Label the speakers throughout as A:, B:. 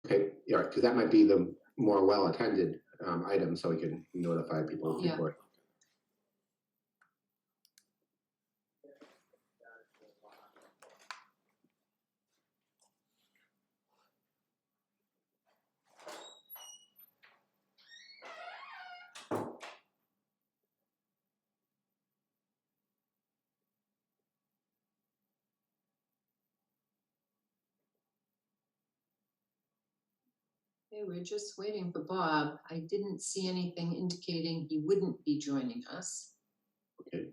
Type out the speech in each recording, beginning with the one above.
A: Okay, yeah, because that might be the more well-attended item, so we can notify people
B: Yeah.
A: before.
B: Okay, we're just waiting for Bob. I didn't see anything indicating he wouldn't be joining us.
A: Okay.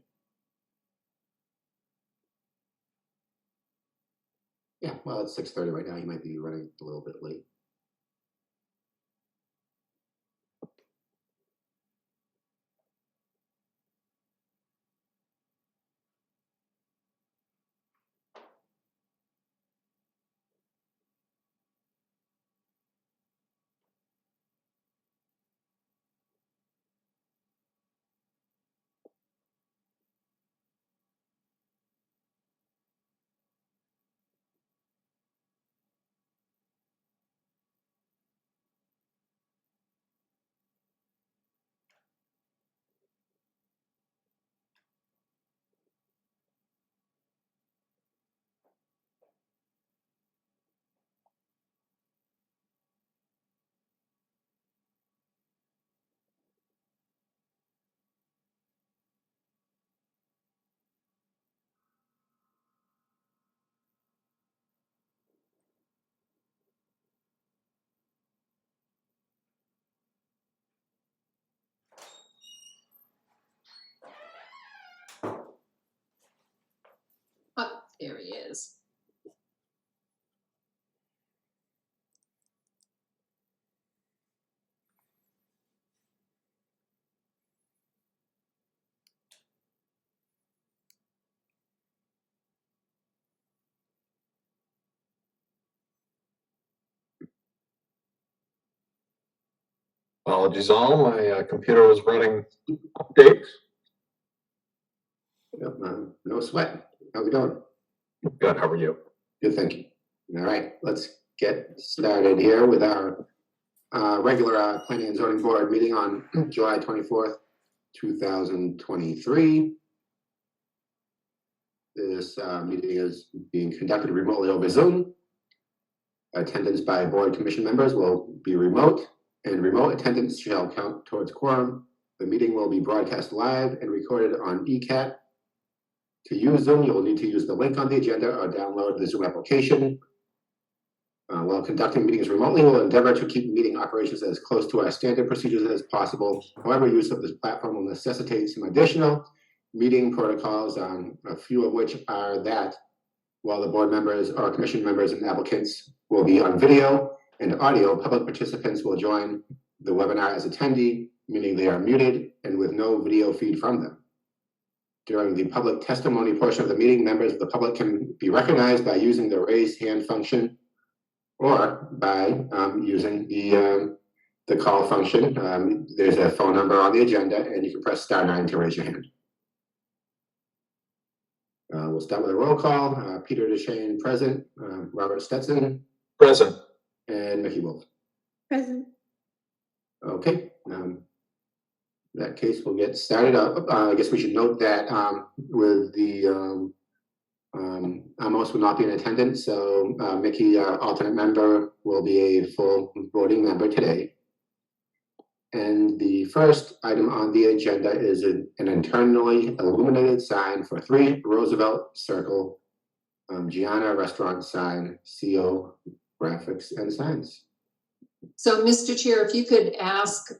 A: Yeah, well, it's 6:30 right now. He might be running a little bit late.
B: Oh, there he is.
C: Apologies all, my computer was running updates.
A: Yep, no sweat. How we doing?
C: Good, how are you?
A: Good, thank you. All right, let's get started here with our regular Planning and Zoning Board meeting on July 24th, 2023. This meeting is being conducted remotely over Zoom. Attendance by board commission members will be remote, and remote attendance shall count towards quorum. The meeting will be broadcast live and recorded on ECAT. To use Zoom, you will need to use the link on the agenda or download the Zoom application. While conducting meetings remotely, we'll endeavor to keep meeting operations as close to our standard procedures as possible. However, use of this platform will necessitate some additional meeting protocols, a few of which are that while the board members or commission members and applicants will be on video and audio, public participants will join the webinar as attendee, meaning they are muted and with no video feed from them. During the public testimony portion of the meeting, members of the public can be recognized by using the raise hand function or by using the call function. There's a phone number on the agenda, and you can press *9 to raise your hand. We'll start with a roll call. Peter Deshane, present. Robert Stetson.
C: Present.
A: And Mickey Wolf.
D: Present.
A: Okay. In that case, we'll get started up. I guess we should note that with the Amos will not be in attendance, so Mickey, our alternate member, will be a full voting member today. And the first item on the agenda is an internally illuminated sign for 3 Roosevelt Circle, Gianna Restaurant sign, CO Graphics and Signs.
B: So, Mr. Chair, if you could ask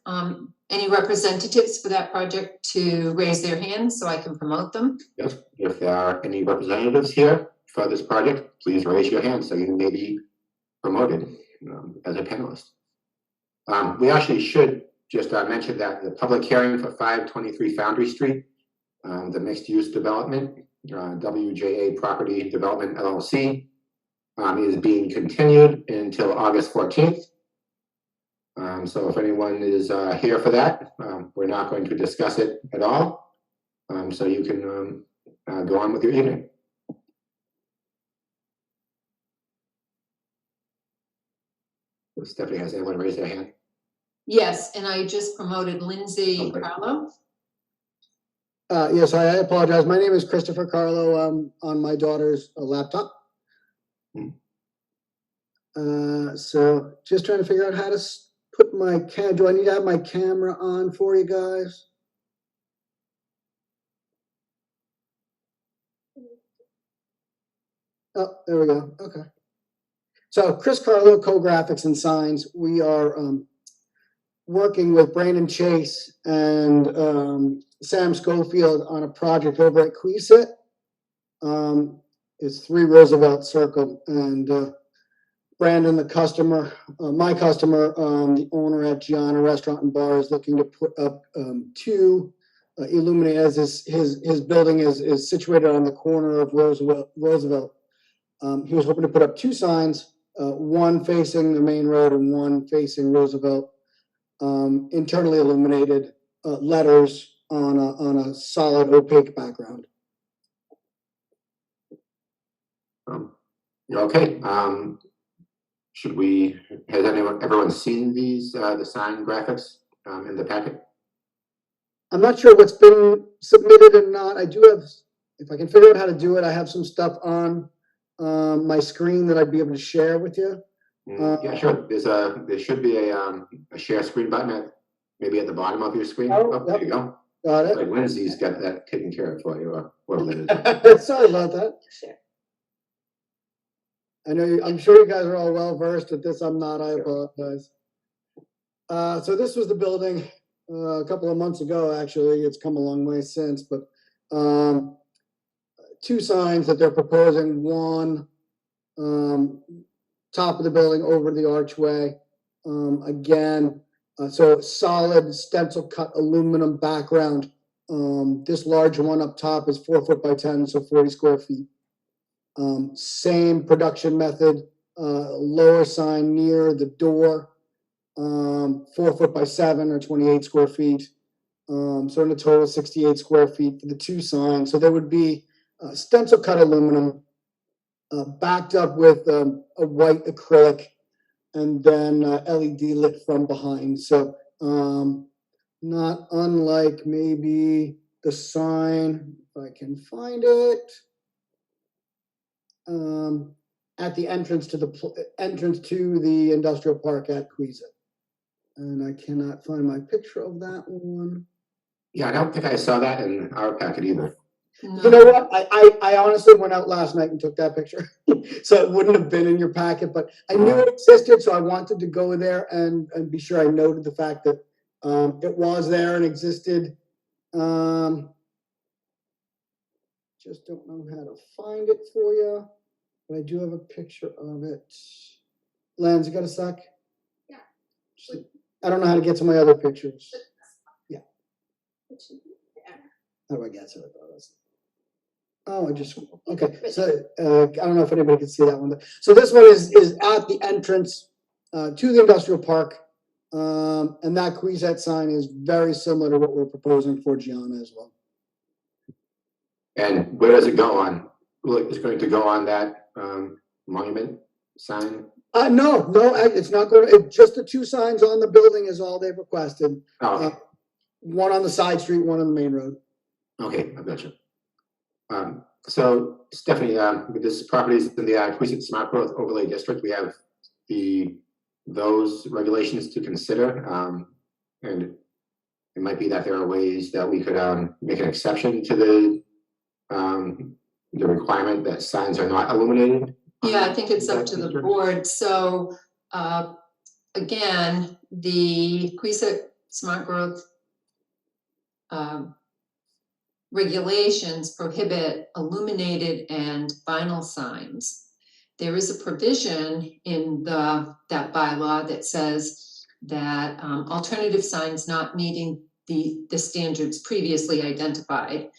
B: any representatives for that project to raise their hands so I can promote them.
A: Yes, if there are any representatives here for this project, please raise your hand so you may be promoted as a panelist. We actually should just mention that the public hearing for 523 Foundry Street, the mixed-use development, WJA Property Development LLC, is being continued until August 14th. So if anyone is here for that, we're not going to discuss it at all. So you can go on with your evening. If Stephanie, has anyone raised their hand?
B: Yes, and I just promoted Lindsay
A: Okay.
B: Carlo.
D: Yes, I apologize. My name is Christopher Carlo. I'm on my daughter's laptop. So just trying to figure out how to put my do I need to have my camera on for you guys? Oh, there we go. Okay. So Chris Carlo, Co-Graphics and Signs. We are working with Brandon Chase and Sam Schofield on a project over at Queesit. It's 3 Roosevelt Circle, and Brandon, the customer, my customer, the owner at Gianna Restaurant and Bar, is looking to put up 2 illuminators. His building is situated on the corner of Roosevelt. He was hoping to put up 2 signs, one facing the main road and one facing Roosevelt, internally illuminated letters on a solid opaque background.
A: Okay. Has everyone seen these, the sign graphics in the packet?
D: I'm not sure what's been submitted or not. I do have, if I can figure out how to do it, I have some stuff on my screen that I'd be able to share with you.
A: Yeah, sure. There should be a share screen button maybe at the bottom of your screen.
D: Oh,
A: Oh, there you go.
D: Got
A: Like
D: it.
A: Lindsay's got that taken care of for you, or whatever that is.
D: Sorry about that. I know I'm sure you guys are all well versed at this. I'm not. I apologize. So this was the building a couple of months ago. Actually, it's come a long way since. But 2 signs that they're proposing. One, top of the building over the archway. Again, so solid stencil cut aluminum background. This large one up top is 4 foot by 10, so 40 square feet. Same production method, lower sign near the door, 4 foot by 7 or 28 square feet. So in a total 68 square feet for the 2 signs. So there would be stencil cut aluminum backed up with a white acrylic and then LED lit from behind. So not unlike maybe the sign, if I can find it. At the entrance to the industrial park at Queesit. And I cannot find my picture of that one.
A: Yeah, I don't think I saw that in our packet either.
D: You know what? I honestly went out last night and took that picture. So it wouldn't have been in your packet, but I knew it existed, so I wanted to go there and be sure I noted the fact that it was there and existed. Just don't know how to find it for you. But I do have a picture of it. Lance, you got a sec?
E: Yeah.
D: I don't know how to get to my other pictures. Yeah. How do I get to it? Oh, I just, okay. So I don't know if anybody can see that one. So this one is at the entrance to the industrial park. And that Queesit sign is very similar to what we're proposing for Gianna as well.
A: And where does it go on? It's going to go on that monument sign?
D: No, it's not going to, just the 2 signs on the building is all they've requested.
A: Oh, okay.
D: One on the side street, one on the main road.
A: Okay, I got you. So Stephanie, with this property is in the Queesit Smart Growth Overlay District, we have those regulations to consider. And it might be that there are ways that we could make an exception to the requirement that signs are not illuminated.
B: Yeah, I think it's up to the board. So again, the Queesit Smart Growth regulations prohibit illuminated and vinyl signs. There is a provision in that bylaw that says that alternative signs not meeting the standards previously identified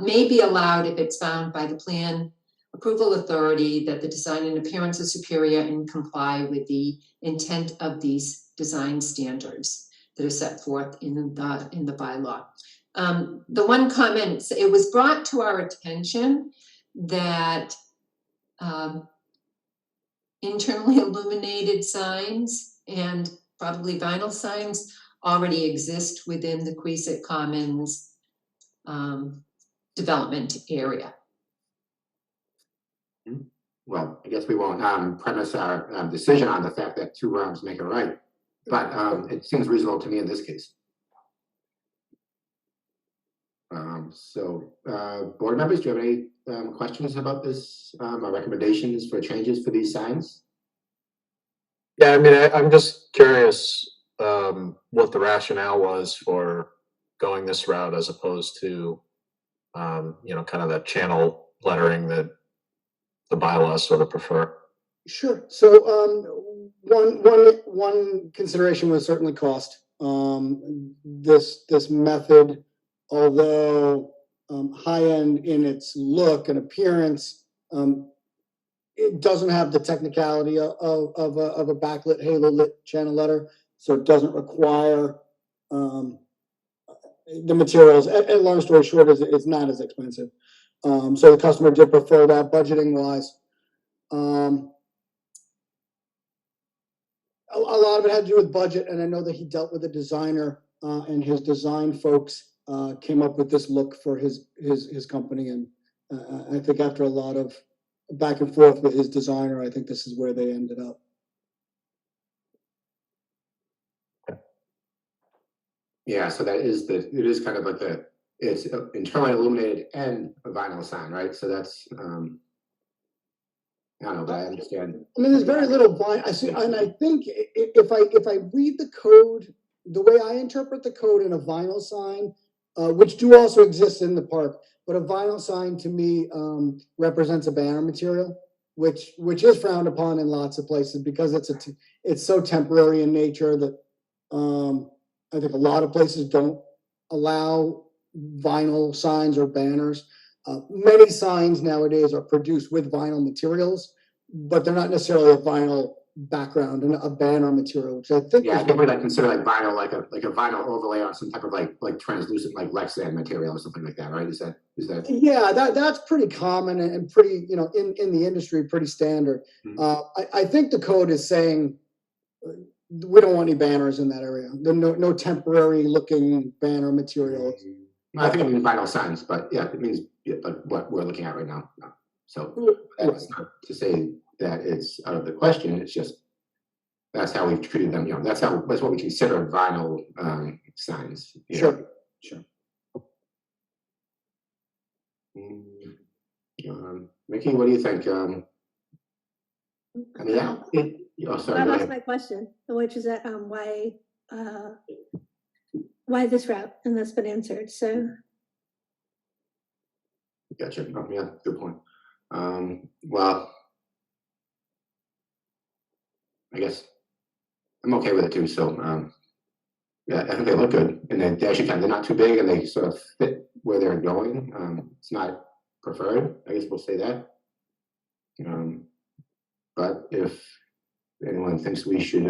B: may be allowed if it's found by the plan approval authority that the design and appearance is superior and comply with the intent of these design standards that are set forth in the bylaw. The one comment, it was brought to our attention that internally illuminated signs and probably vinyl signs already exist within the Queesit Commons development area.
A: Well, I guess we won't premise our decision on the fact that two wrongs make a right, but it seems reasonable to me in this case. Board members, do you have any questions about this or recommendations for changes for these signs?
C: Yeah, I mean, I'm just curious what the rationale was for going this route as opposed to, you know, kind of that channel lettering that the bylaws sort of prefer.
D: Sure. So one consideration was certainly cost. This method, although high end in its look and appearance, it doesn't have the technicality of a backlit halo lit channel letter, so it doesn't require the materials. And long story short, is it's not as expensive. So the customer did prefer that budgeting wise. A lot of it had to do with budget, and I know that he dealt with a designer, and his design folks came up with this look for his company. And I think after a lot of back and forth with his designer, I think this is where they ended up.
A: Yeah, so it is kind of like it's internally illuminated and a vinyl sign, right? So that's I don't know, but I understand.
D: I mean, there's very little vinyl. I see, and I think if I read the code, the way I interpret the code in a vinyl sign, which do also exist in the park, but a vinyl sign to me represents a banner material, which is frowned upon in lots of places because it's so temporary in nature that I think a lot of places don't allow vinyl signs or banners. Many signs nowadays are produced with vinyl materials, but they're not necessarily a vinyl background and a banner material, which I think
A: I think we consider like vinyl, like a vinyl overlay on some type of like translucent like Lexan material or something like that, right? Is that?
D: Yeah, that's pretty common and pretty, you know, in the industry, pretty standard. Mm-hmm. I think the code is saying we don't want any banners in that area. There no temporary looking banner material.
A: I think it means vinyl signs, but yeah, it means like what we're looking at right now. So that's not to say that it's out of the question. It's just that's how we've treated them. You know, that's what we consider vinyl signs.
D: Sure.
A: Mickey, what do you think? I mean,
E: I lost my question, which is that why this route, and that's been answered. So,
A: gotcha. Oh, yeah, good point. Well, I guess I'm okay with it too. So, yeah, I think they look good, and they actually they're not too big, and they sort of fit where they're going. It's not preferred. I guess we'll say that. But if anyone thinks we should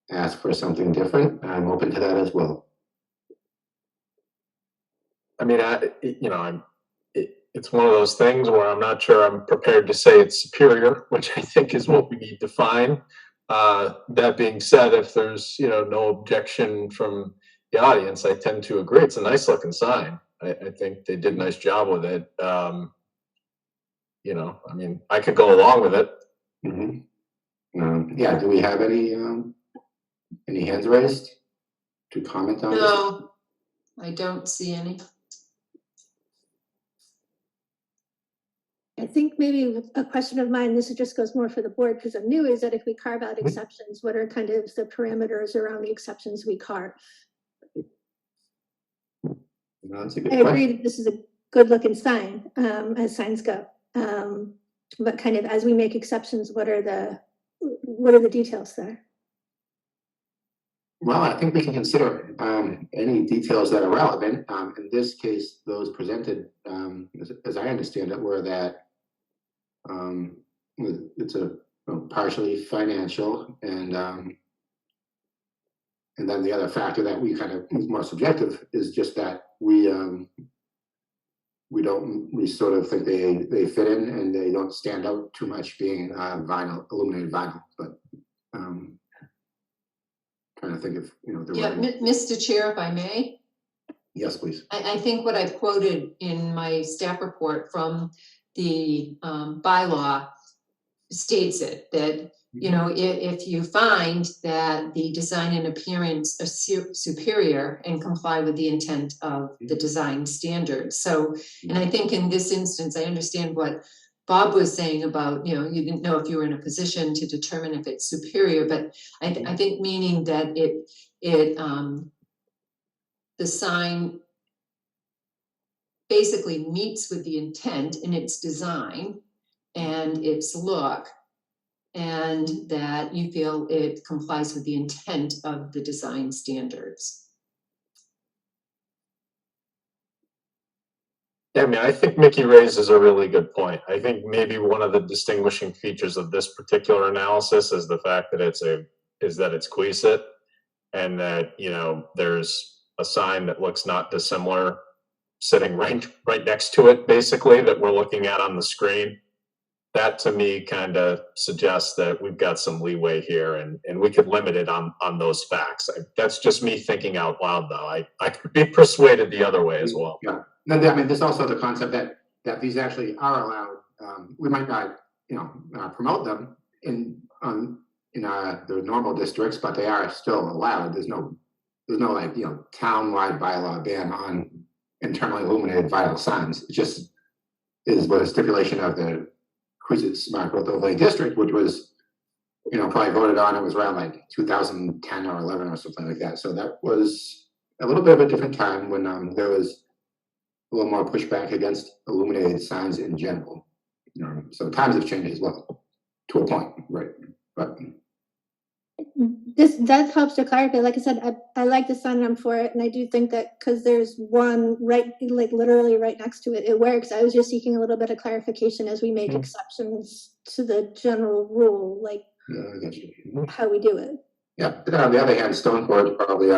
A: ask for something different, I'm open to that as well.
C: I mean, it's one of those things where I'm not sure I'm prepared to say it's superior, which I think is what we need to find. That being said, if there's, no objection from the audience, I tend to agree. It's a nice looking sign. I think they did a nice job with it. I mean, I could go along with it.
A: Mm-hmm. Yeah. Do we have any hands raised to comment on?
B: No, I don't see any.
E: I think maybe a question of mine, this just goes more for the board because I'm new, is that if we carve out exceptions, what are kind of the parameters around the exceptions we carve?
A: That's a good
E: I
A: question.
E: agree that this is a good looking sign as signs go. But kind of as we make exceptions, what are the details there?
A: Well, I think we can consider any details that are relevant. In this case, those presented, as I understand it, were that it's a partially financial, and then the other factor that we kind of is more subjective is just that we we sort of think they fit in and they don't stand out too much being illuminated vinyl, but trying to think of, the
B: Yeah,
A: right.
B: Mr. Chair, if I may,
A: Yes, please.
B: I think what I've quoted in my staff report from the bylaw states it, that, if you find that the design and appearance are superior and comply with the intent of the design standards. So, and I think in this instance, I understand what Bob was saying about, you didn't know if you were in a position to determine if it's superior, but I think meaning that the sign basically meets with the intent in its design and its look, and that you feel it complies with the intent of the design standards.
C: Yeah, I mean, I think Mickey raises a really good point. I think maybe one of the distinguishing features of this particular analysis is the fact that it's Queesit, and that, there's a sign that looks not dissimilar sitting right next to it, basically, that we're looking at on the screen. That to me kind of suggests that we've got some leeway here, and we could limit it on those facts. That's just me thinking out loud, though. I could be persuaded the other way as well.
A: Yeah. No, I mean, there's also the concept that these actually are allowed. We might not, promote them in the normal districts, but they are still allowed. There's no like, town-wide bylaw ban on internally illuminated vinyl signs. It just is what a stipulation of the Queesit Smart Growth Overlay District, which was, probably voted on. It was around like 2010 or 11 or something like that. So that was a little bit of a different time when there was a little more pushback against illuminated signs in general. So times have changed as well, to a point, right? But
E: That helps to clarify. Like I said, I like the sign and I'm for it. And I do think that because there's one right, like literally right next to it, it works. I was just seeking a little bit of clarification as we make exceptions to the general rule, like
A: I get you.
E: how we do it.
A: Yeah. But then on the other hand, Stone Forge probably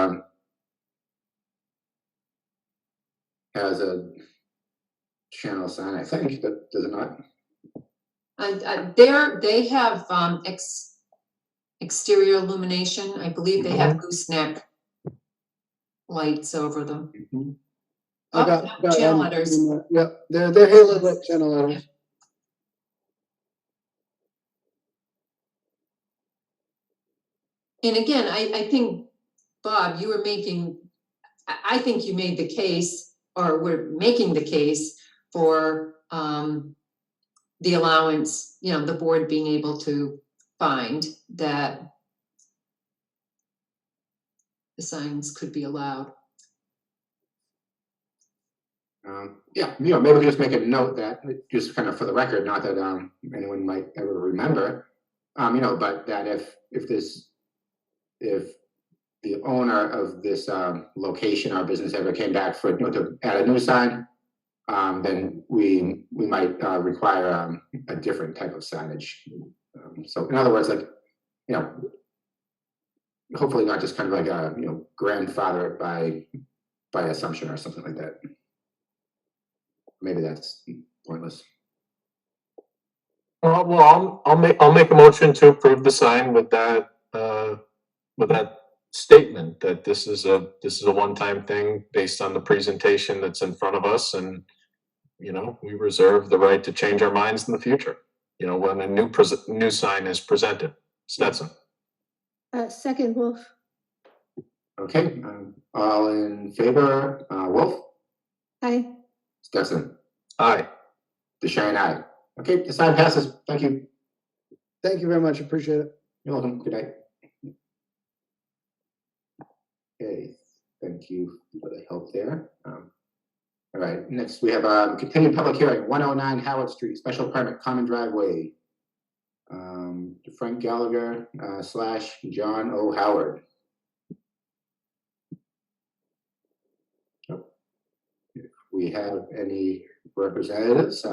A: has a channel sign, I think, but does it not?
B: They have exterior illumination. I believe they have gooseneck lights over them.
D: I got
B: Channel letters.
D: Yeah, they're halo lit channel letters.
B: And again, I think, Bob, I think you made the case, or we're making the case for the allowance, the board being able to find that the signs could be allowed.
A: Yeah, maybe we just make a note that, just kind of for the record, not that anyone might ever remember, but that if the owner of this location or business ever came back for to add a new sign, then we might require a different type of signage. So in other words, like, hopefully not just kind of like a grandfather it by assumption or something like that. Maybe that's pointless.
C: Well, I'll make a motion to approve the sign with that statement that this is a one-time thing based on the presentation that's in front of us, and we reserve the right to change our minds in the future. When a new sign is presented. Stetson.
E: Second, Wolf.
A: Okay, all in favor? Wolf?
E: Aye.
A: Stetson?
C: Aye.
A: DeShane, aye. Okay, the sign passes. Thank you.
D: Thank you very much. Appreciate it.
A: You're welcome. Good night. Okay, thank you for the help there. All right, next we have continued public hearing, 109 Howard Street, special permit, common driveway. Frank Gallagher / John O. Howard. If we have any representatives,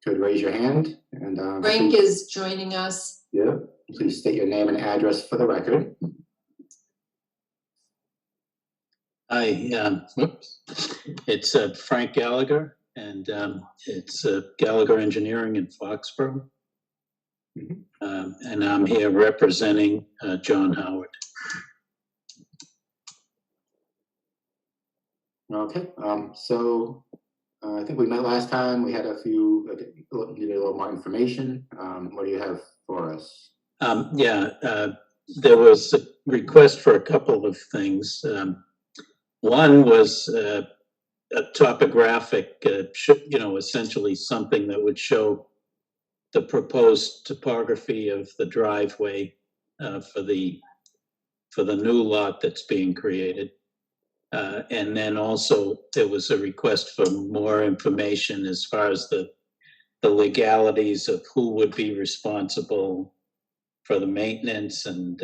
A: could raise your hand. And
B: Frank is joining us.
A: Yeah, please state your name and address for the record.
F: It's Frank Gallagher, and it's Gallagher Engineering in Foxborough. And I'm here representing John Howard.
A: Okay, so I think we met last time. We had a few, needed a little more information. What do you have for us?
F: There was a request for a couple of things. One was a topographic, essentially something that would show the proposed topography of the driveway for the new lot that's being created. And then also there was a request for more information as far as the legalities of who would be responsible for the maintenance and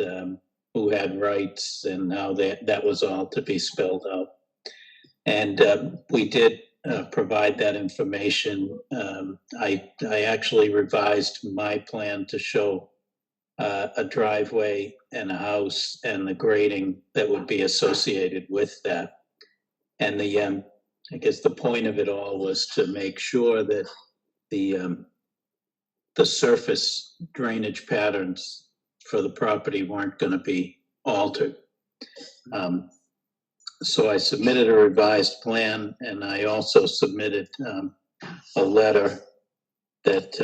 F: who had rights and how that was all to be spelled out. And we did provide that information. I actually revised my plan to show a driveway and a house and the grading that would be associated with that. And I guess the point of it all was to make sure that the surface drainage patterns for the property weren't going to be altered. So I submitted a revised plan, and I also submitted a letter that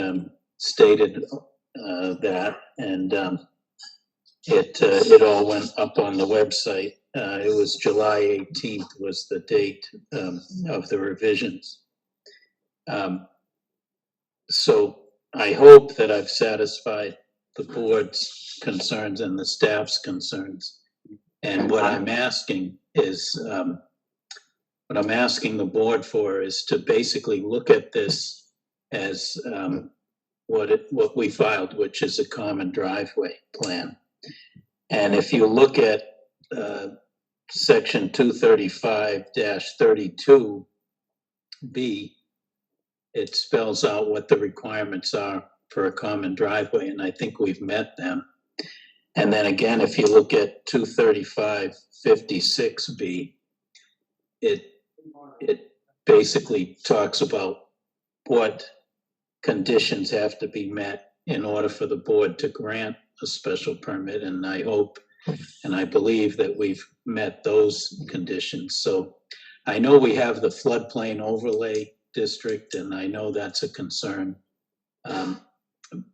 F: stated that, and it all went up on the website. It was July 18th was the date of the revisions. So I hope that I've satisfied the board's concerns and the staff's concerns. And what I'm asking is, what I'm asking the board for is to basically look at this as what we filed, which is a common driveway plan. And if you look at section 235-32B, it spells out what the requirements are for a common driveway, and I think we've met them. And then again, if you look at 235-56B, it basically talks about what conditions have to be met in order for the board to grant a special permit, and I hope and I believe that we've met those conditions. So I know we have the floodplain overlay district, and I know that's a concern.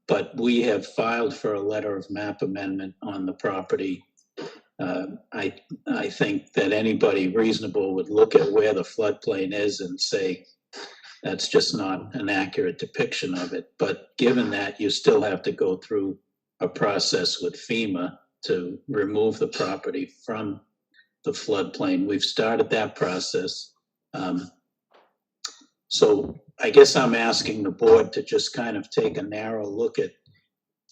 F: But we have filed for a letter of map amendment on the property. I think that anybody reasonable would look at where the floodplain is and say, that's just not an accurate depiction of it. But given that, you still have to go through a process with FEMA to remove the property from the floodplain. We've started that process. So I guess I'm asking the board to just kind of take a narrow look at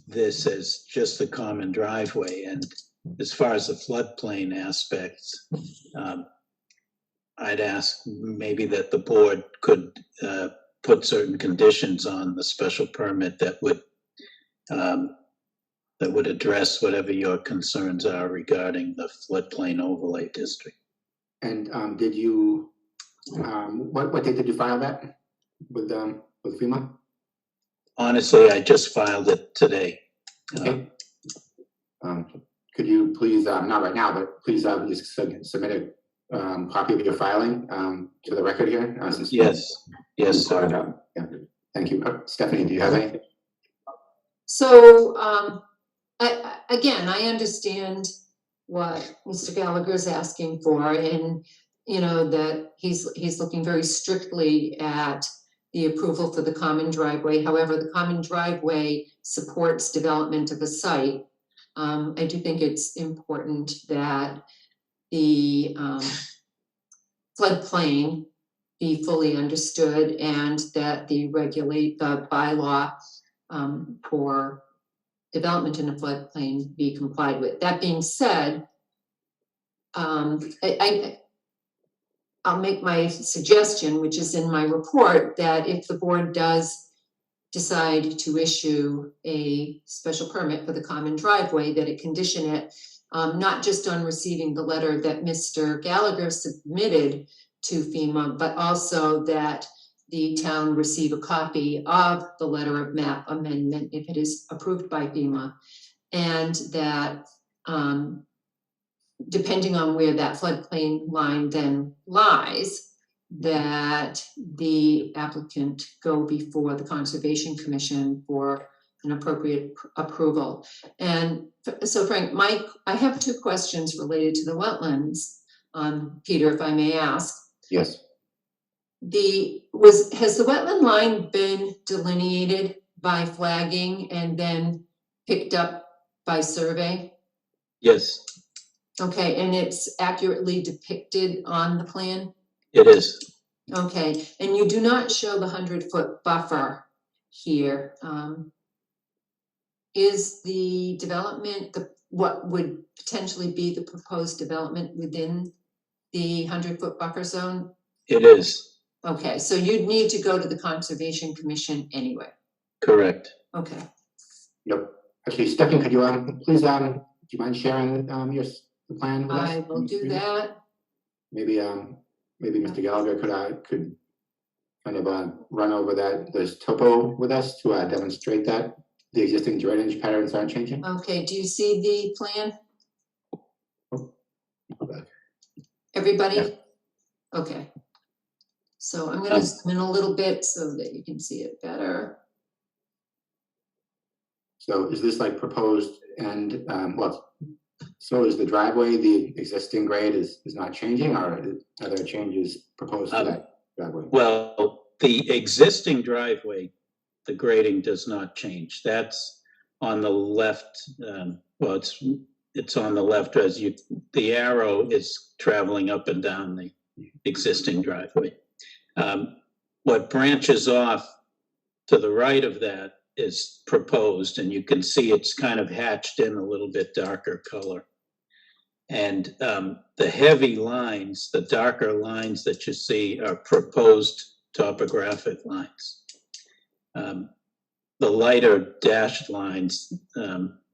F: this as just the common driveway. And as far as the floodplain aspects, I'd ask maybe that the board could put certain conditions on the special permit that would address whatever your concerns are regarding the floodplain overlay district.
A: And did you, what date did you file that with FEMA?
F: Honestly, I just filed it today.
A: Okay. Could you please, not right now, but please just submit a copy of your filing to the record here?
F: Yes, sir.
A: Yeah. Thank you. Stephanie, do you have anything?
B: So, again, I understand what Mr. Gallagher is asking for, and that he's looking very strictly at the approval for the common driveway. However, the common driveway supports development of a site. I do think it's important that the floodplain be fully understood and that the bylaw for development in a floodplain be complied with. That being said, I'll make my suggestion, which is in my report, that if the board does decide to issue a special permit for the common driveway, that it condition it not just on receiving the letter that Mr. Gallagher submitted to FEMA, but also that the town receive a copy of the letter of map amendment if it is approved by FEMA. And that depending on where that floodplain line then lies, that the applicant go before the Conservation Commission for an appropriate approval. And so Frank, I have two questions related to the wetlands, Peter, if I may ask.
A: Yes.
B: Has the wetland line been delineated by flagging and then picked up by survey?
F: Yes,
B: Okay, and it's accurately depicted on the plan?
F: it is.
B: Okay, and you do not show the 100-foot buffer here. Is the development, what would potentially be the proposed development within the 100-foot buffer zone?
F: It is,
B: Okay, so you'd need to go to the Conservation Commission anyway.
F: correct.
B: Okay.
A: Yep. Actually, Stephanie, could you please do you mind sharing the plan with us?
B: I will do that.
A: Maybe maybe Mr. Gallagher could kind of run over this topo with us to demonstrate that the existing drainage patterns aren't changing.
B: Okay, do you see the plan,
A: Okay.
B: everybody?
A: Yeah.
B: Okay. So I'm gonna zoom in a little bit so that you can see it better.
A: So is this like proposed and so is the driveway, the existing grade is not changing, or are there changes proposed to that driveway?
F: Well, the existing driveway, the grading does not change. That's on the left. Well, it's on the left as the arrow is traveling up and down the existing driveway. What branches off to the right of that is proposed, and you can see it's kind of hatched in a little bit darker color. And the heavy lines, the darker lines that you see are proposed topographic lines. The lighter dashed lines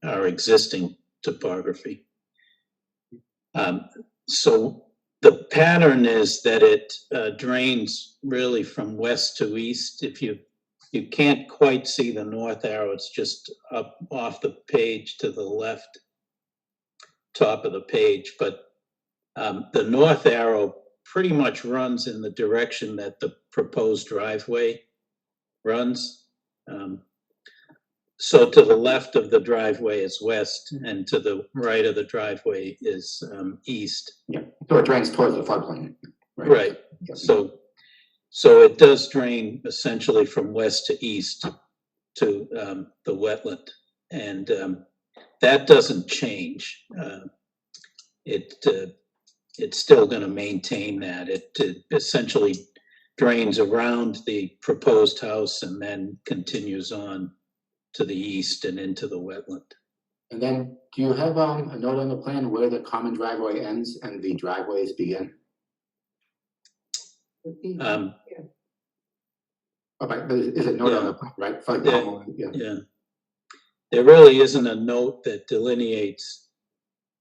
F: are existing topography. So the pattern is that it drains really from west to east. If you can't quite see the north arrow, it's just up off the page to the left, top of the page. But the north arrow pretty much runs in the direction that the proposed driveway runs. So to the left of the driveway is west, and to the right of the driveway is east.
A: Yeah, so it drains towards the floodplain.
F: Right.
A: Yes.
F: So it does drain essentially from west to east to the wetland, and that doesn't change. It's still going to maintain that. It essentially drains around the proposed house and then continues on to the east and into the wetland.
A: And then, do you have a note on the plan where the common driveway ends and the driveways begin?
B: Would
F: Um,
B: be-
A: Okay, but is it noted on the plan, right? For the
F: Yeah.
A: common, yeah.
F: Yeah, there really isn't a note that delineates,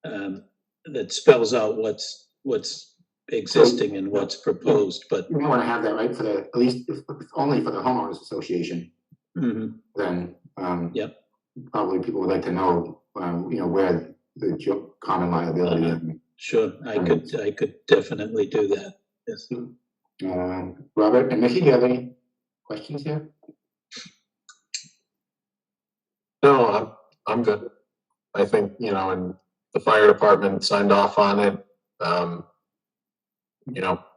F: that spells out what's existing and what's proposed, but
A: You want to have that, right, for at least, if only for the homeowners association,
F: mhm,
A: then
F: Yep.
A: probably people would like to know, where the common liability is.
F: sure, I could definitely do that. Yes.
A: Robert and Mickey, do you have any questions here?
C: No, I'm good. I think, and the fire department signed off on it.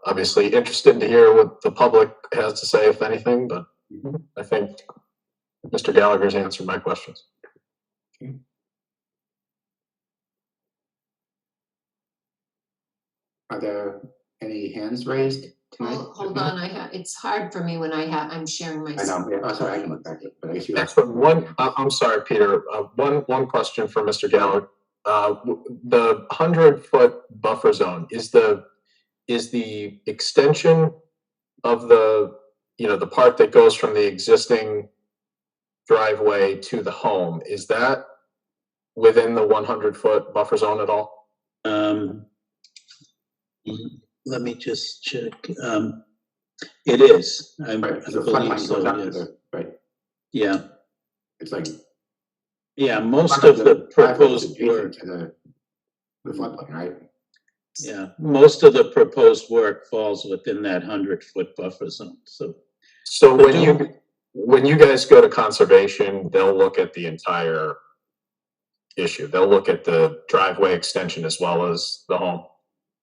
C: Obviously interested to hear what the public has to say, if anything, but I think Mr. Gallagher's answered my questions.
A: Are there any hands raised tonight?
B: Hold on, it's hard for me when I'm sharing my.
A: I know, yeah, oh, sorry, I can look back, but I guess you have.
C: Excellent. I'm sorry, Peter. One question for Mr. Gallagher. The 100-foot buffer zone is the extension of the part that goes from the existing driveway to the home. Is that within the 100-foot buffer zone at all?
F: Um, let me just check. It is. I
A: Right, because the
F: believe
A: floodplain
F: so,
A: goes up to
F: yes.
A: the, right,
F: Yeah,
A: it's like.
F: yeah, most of the proposed work,
A: To the floodplain, right?
F: yeah, most of the proposed work falls within that 100-foot buffer zone, so.
C: So
F: But
C: when you guys go to conservation, they'll look at the entire issue. They'll look at the driveway extension as well as the home.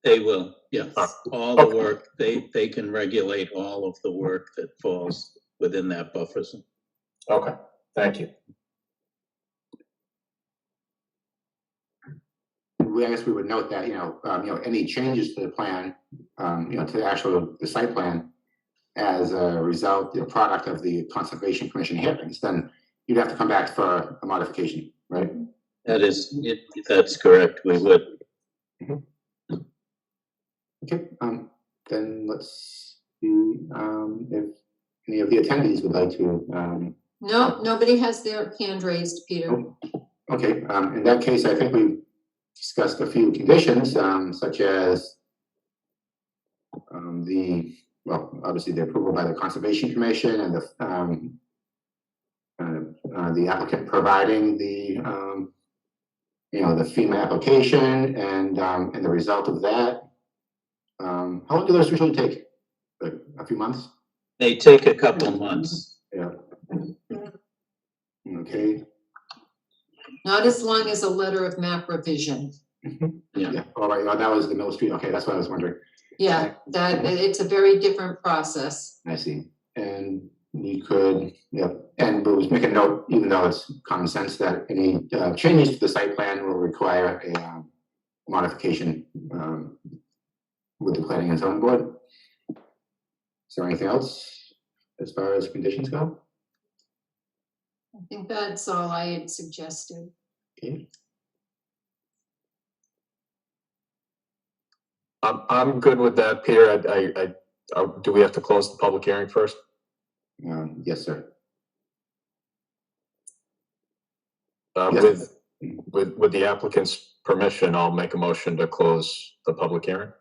F: They will, yeah,
C: Ah,
F: all the
C: okay.
F: work, they can regulate all of the work that falls within that buffer zone.
C: Okay, thank you.
A: I guess we would note that, any changes to the plan, to the site plan as a result, product of the Conservation Commission hearings, then you'd have to come back for a modification, right?
F: That is, that's correct, we would.
A: Okay, then let's see, if any of the attendees would like to,
B: No, nobody has their hand raised, Peter.
A: Oh, okay, in that case, I think we discussed a few conditions, such as obviously the approval by the Conservation Commission and the applicant providing the FEMA application and the result of that. How long do those usually take? Like a few months?
F: They take a couple months.
A: Yeah. Okay.
B: Not as long as a letter of map revision.
A: Yeah. All right. Oh, that was the Mill Street. Okay, that's what I was wondering.
B: Yeah, it's a very different process.
A: I see. And you could, and we'll make a note, even though it's common sense, that any changes to the site plan will require a modification with the planning and zoning board. Is there anything else as far as conditions go?
B: I think that's all I had suggested.
A: Okay.
C: I'm good with that, Peter. Do we have to close the public hearing first?
A: Yes, sir.
C: Yes.
A: Yes.
C: With the applicant's permission, I'll make a motion to close the public hearing.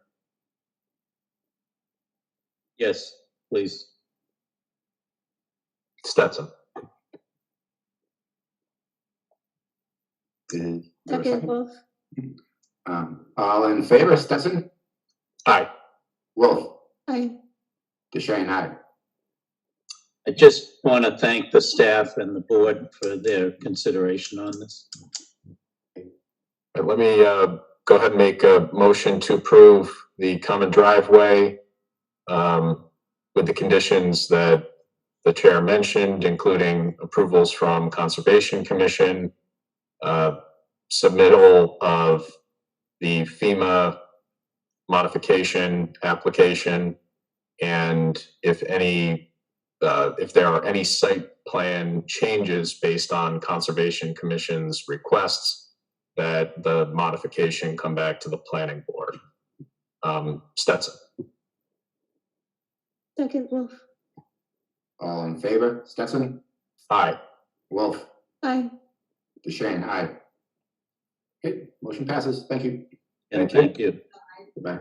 F: Yes, please.
C: Stetson.
A: Is there a
E: Second,
A: second?
E: Wolf.
A: All in favor, Stetson?
C: Aye.
A: Wolf?
E: Aye.
A: DeShane, aye.
F: I just want to thank the staff and the board for their consideration on this.
C: Let me go ahead and make a motion to approve the common driveway with the conditions that the chair mentioned, including approvals from Conservation Commission, submittal of the FEMA modification application, and if there are any site plan changes based on Conservation Commission's requests, that the modification come back to the planning board. Stetson.
E: Second, Wolf.
A: All in favor, Stetson?
C: Aye.
A: Wolf?
E: Aye.
A: DeShane, aye. Okay, motion passes. Thank you.
F: And
C: Thank you.
F: thank you.
A: Goodbye.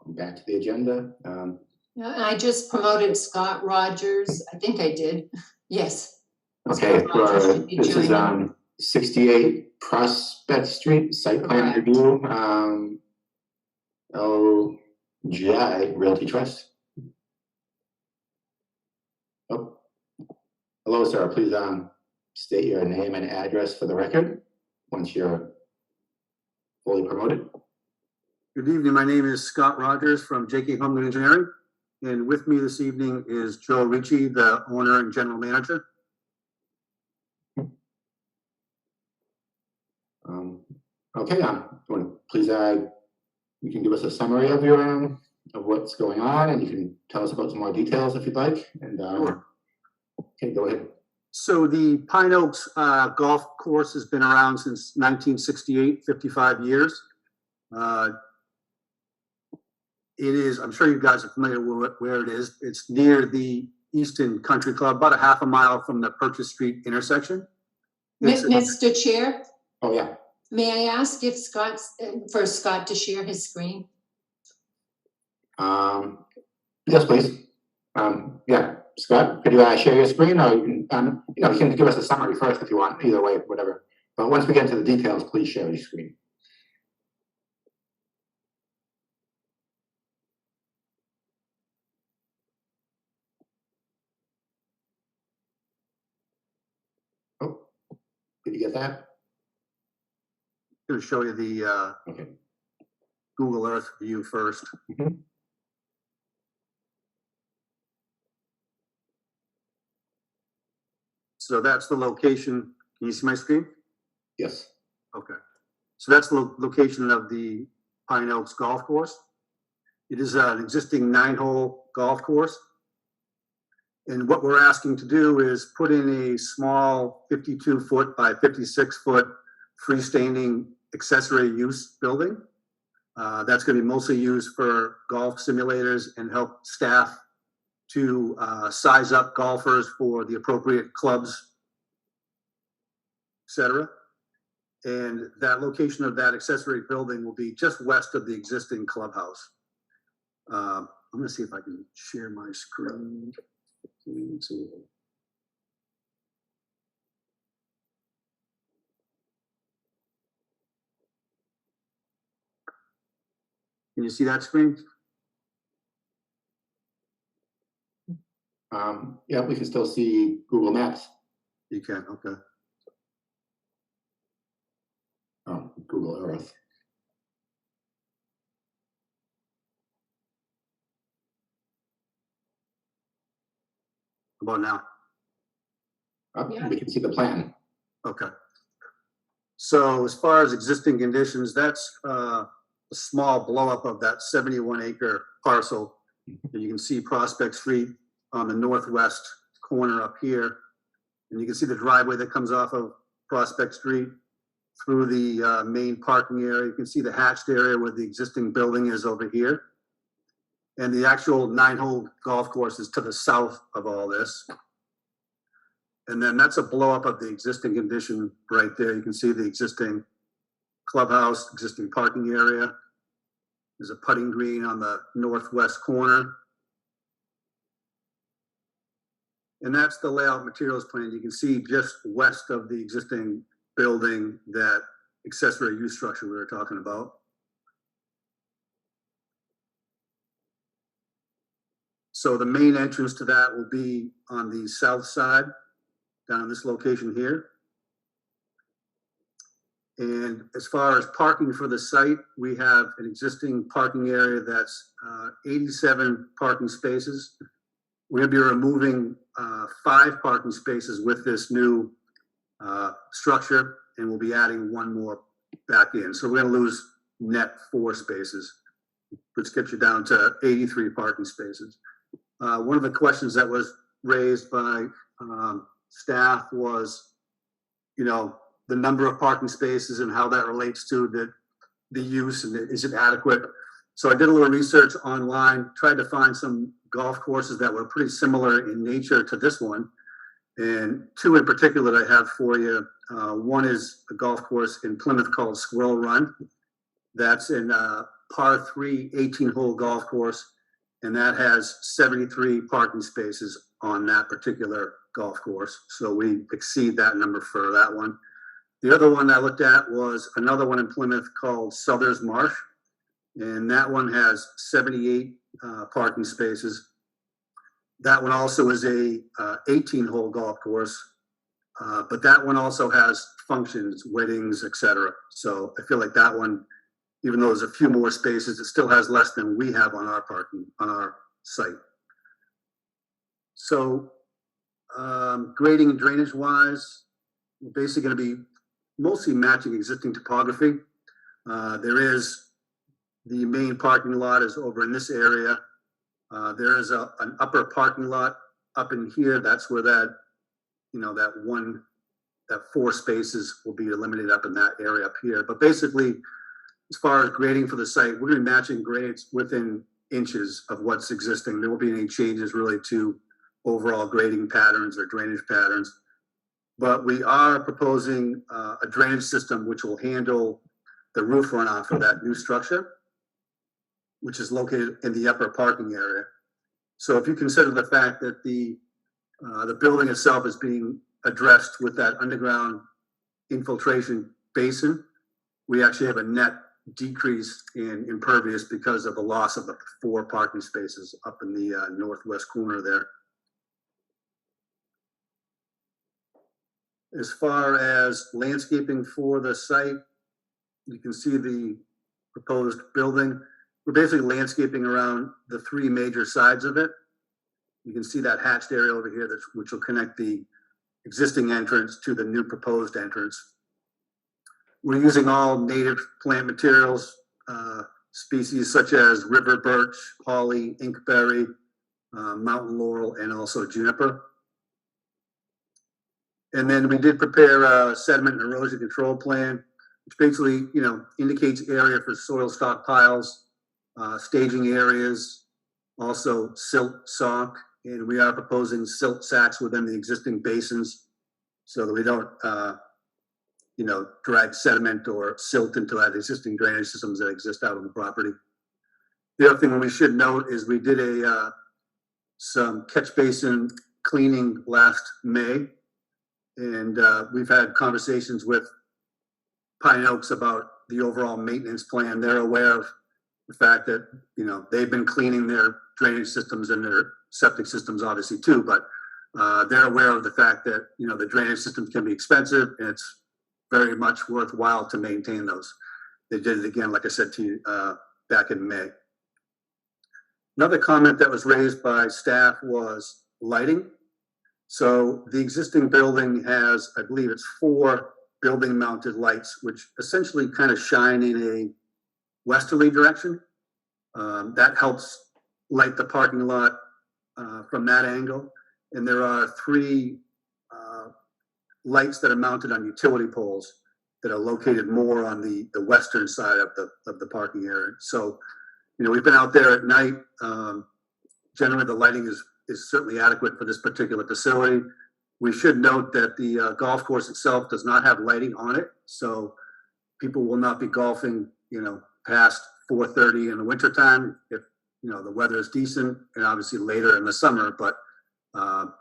A: Back to the agenda.
B: Yeah, and I just promoted Scott Rogers. I think I did. Yes.
A: Okay,
B: Scott Rogers should be
A: this is
B: joining.
A: 68 Prospect Street, site plan
B: Correct.
A: review. LGI Realty Trust. Oh, hello, sir. Please state your name and address for the record once you're fully promoted.
G: Good evening. My name is Scott Rogers from J.K. Homeland Engineering. And with me this evening is Joe Ricci, the owner and general manager.
A: Okay, please, you can give us a summary of your of what's going on, and you can tell us about some more details if you'd like. And
G: Sure.
A: Okay, go ahead.
G: So the Pine Oaks golf course has been around since 1968, 55 years. It is, I'm sure you guys are familiar with where it is. It's near the Easton Country Club, about a half a mile from the Purchase Street intersection. It's-
B: Mr. Chair,
A: Oh, yeah.
B: may I ask if for Scott to share his screen?
A: Yes, please. Yeah, Scott, could you share your screen, or you can, you can give us a summary first if you want, either way, whatever. But once we get into the details, please share your screen. Oh, did you get that?
G: Going to show you the
A: Okay.
G: Google Earth view first.
A: Mhm.
G: So that's the location. Can you see my screen?
A: Yes.
G: Okay. So that's the location of the Pine Oaks Golf Course. It is an existing 9-hole golf course. And what we're asking to do is put in a small 52-foot by 56-foot freestanding accessory use building. That's going to be mostly used for golf simulators and help staff to size up golfers for the appropriate clubs, etc. And that location of that accessory building will be just west of the existing clubhouse. I'm going to see if I can share my screen. Can you see that screen?
A: Yeah, we can still see Google Maps.
G: You can, okay.
A: Oh, Google Earth.
G: How about now?
A: Oh,
B: Yeah.
A: we can see the plan.
G: Okay. So as far as existing conditions, that's a small blow up of that 71-acre parcel. And you can see Prospect Street on the northwest corner up here. And you can see the driveway that comes off of Prospect Street through the main parking area. You can see the hatched area where the existing building is over here. And the actual 9-hole golf course is to the south of all this. And then that's a blow up of the existing condition right there. You can see the existing clubhouse, existing parking area. There's a putting green on the northwest corner. And that's the layout materials plan. You can see just west of the existing building, that accessory use structure we were talking about. So the main entrance to that will be on the south side, down in this location here. And as far as parking for the site, we have an existing parking area that's 87 parking spaces. We're going to be removing 5 parking spaces with this new structure, and we'll be adding 1 more back in. So we're going to lose net 4 spaces, which gets you down to 83 parking spaces. One of the questions that was raised by staff was, the number of parking spaces and how that relates to the use, and is it adequate? So I did a little research online, tried to find some golf courses that were pretty similar in nature to this one. And 2 in particular that I have for you. One is a golf course in Plymouth called Squirrel Run. That's in par 3, 18-hole golf course. And that has 73 parking spaces on that particular golf course. So we exceed that number for that one. The other one I looked at was another one in Plymouth called Souther's Marsh. And that one has 78 parking spaces. That one also is a 18-hole golf course, but that one also has functions, weddings, etc. So I feel like that one, even though there's a few more spaces, it still has less than we have on our parking, on our site. So grading and drainage wise, we're basically going to be mostly matching existing topography. There is the main parking lot is over in this area. There is an upper parking lot up in here. That's where that 4 spaces will be eliminated up in that area up here. But basically, as far as grading for the site, we're going to be matching grades within inches of what's existing. There won't be any changes really to overall grading patterns or drainage patterns. But we are proposing a drainage system which will handle the roof runoff of that new structure, which is located in the upper parking area. So if you consider the fact that the building itself is being addressed with that underground infiltration basin, we actually have a net decrease in impervious because of the loss of the 4 parking spaces up in the northwest corner there. As far as landscaping for the site, you can see the proposed building. We're basically landscaping around the 3 major sides of it. You can see that hatched area over here, which will connect the existing entrance to the new proposed entrance. We're using all native plant materials, species such as river birch, holly, inkberry, mountain laurel, and also juniper. And then we did prepare a sediment and erosion control plan, which basically, indicates area for soil stockpiles, staging areas, also silt sock, and we are proposing silt sacks within the existing basins so that we don't, drag sediment or silt into that existing drainage systems that exist out on the property. The other thing we should note is we did some catch basin cleaning last May, and we've had conversations with Pine Oaks about the overall maintenance plan. They're aware of the fact that, they've been cleaning their drainage systems and their septic systems obviously too, but they're aware of the fact that, the drainage systems can be expensive and it's very much worthwhile to maintain those. They did it again, like I said to you, back in May. Another comment that was raised by staff was lighting. So the existing building has, I believe it's 4 building mounted lights, which essentially kind of shine in a westerly direction. That helps light the parking lot from that angle. And there are 3 lights that are mounted on utility poles that are located more on the western side of the parking area. So, we've been out there at night. Generally, the lighting is certainly adequate for this particular facility. We should note that the golf course itself does not have lighting on it, so people will not be golfing, past 4:30 in the wintertime if, the weather is decent, and obviously later in the summer, but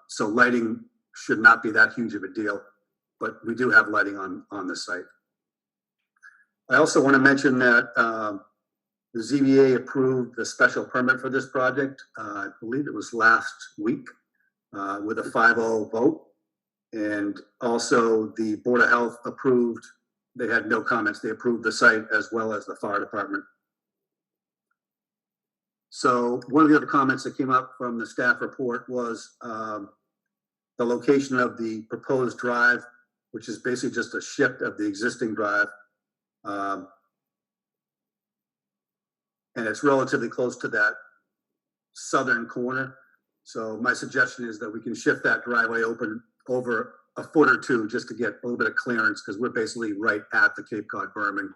G: so lighting should not be that huge of a deal, but we do have lighting on the site. I also want to mention that the ZBA approved the special permit for this project. I believe it was last week with a 5-0 vote. And also the Board of Health approved, they had no comments, they approved the site as well as the fire department. So one of the other comments that came up from the staff report was the location of the proposed drive, which is basically just a shift of the existing drive. And it's relatively close to that southern corner. So my suggestion is that we can shift that driveway open over a foot or 2 just to get a little bit of clearance, because we're basically right at the Cape Cod berm and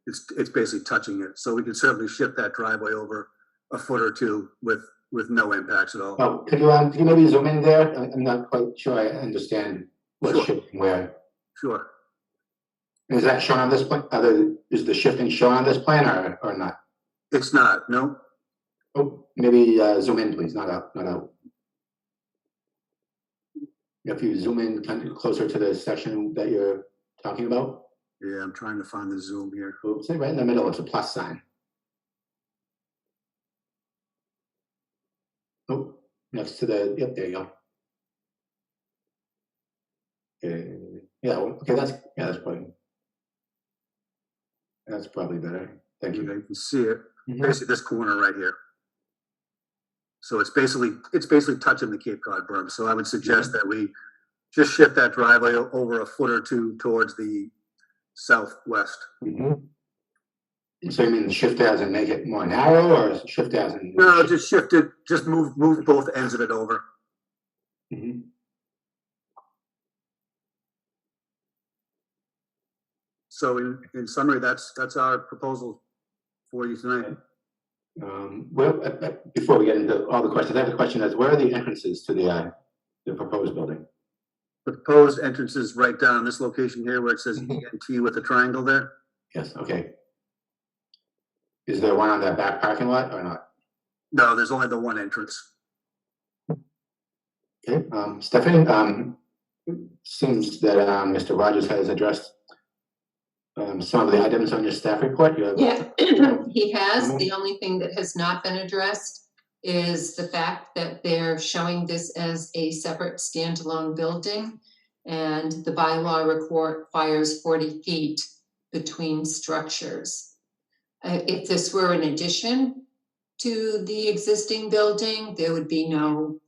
G: it's basically touching it. So we can certainly shift that driveway over a foot or 2 with no impacts at all.
A: Oh, could you maybe zoom in there? I'm not quite sure I understand what's
G: Sure.
A: shifting where.
G: Sure.
A: Is that shown on this plan? Is the shifting shown on this plan or not?
G: It's not, no.
A: Oh, maybe zoom in, please, not out, not out. If you zoom in kind of closer to the section that you're talking about.
G: Yeah, I'm trying to find the zoom here.
A: Oops, right in the middle, it's a plus sign. Oh, next to the, yep, there you go. Yeah, okay, that's probably better. Thank you.
G: You can see it.
A: Mhm.
G: Basically this corner right here. So it's basically touching the Cape Cod berm. So I would suggest that we just shift that driveway over a foot or 2 towards the southwest.
A: Mhm. So you mean shift as and make it more narrow, or shift as and?
G: No, just shift it, just move both ends of it over.
A: Mhm.
G: So in summary, that's our proposal for you tonight.
A: Well, before we get into all the questions, I have a question as where are the entrances to the proposed building?
G: The proposed entrance is right down in this location here where it says ENT with a triangle there.
A: Yes, okay. Is there one on that back parking lot or not?
G: No, there's only the one entrance.
A: Okay, Stephanie, seems that Mr. Rogers has addressed some of the items on your staff report. You have,
B: Yeah, he has. The only thing that has not been addressed is the fact that they're showing this as a separate standalone building. And the bylaw requires 40 feet between structures. If this were an addition to the existing building, there would be no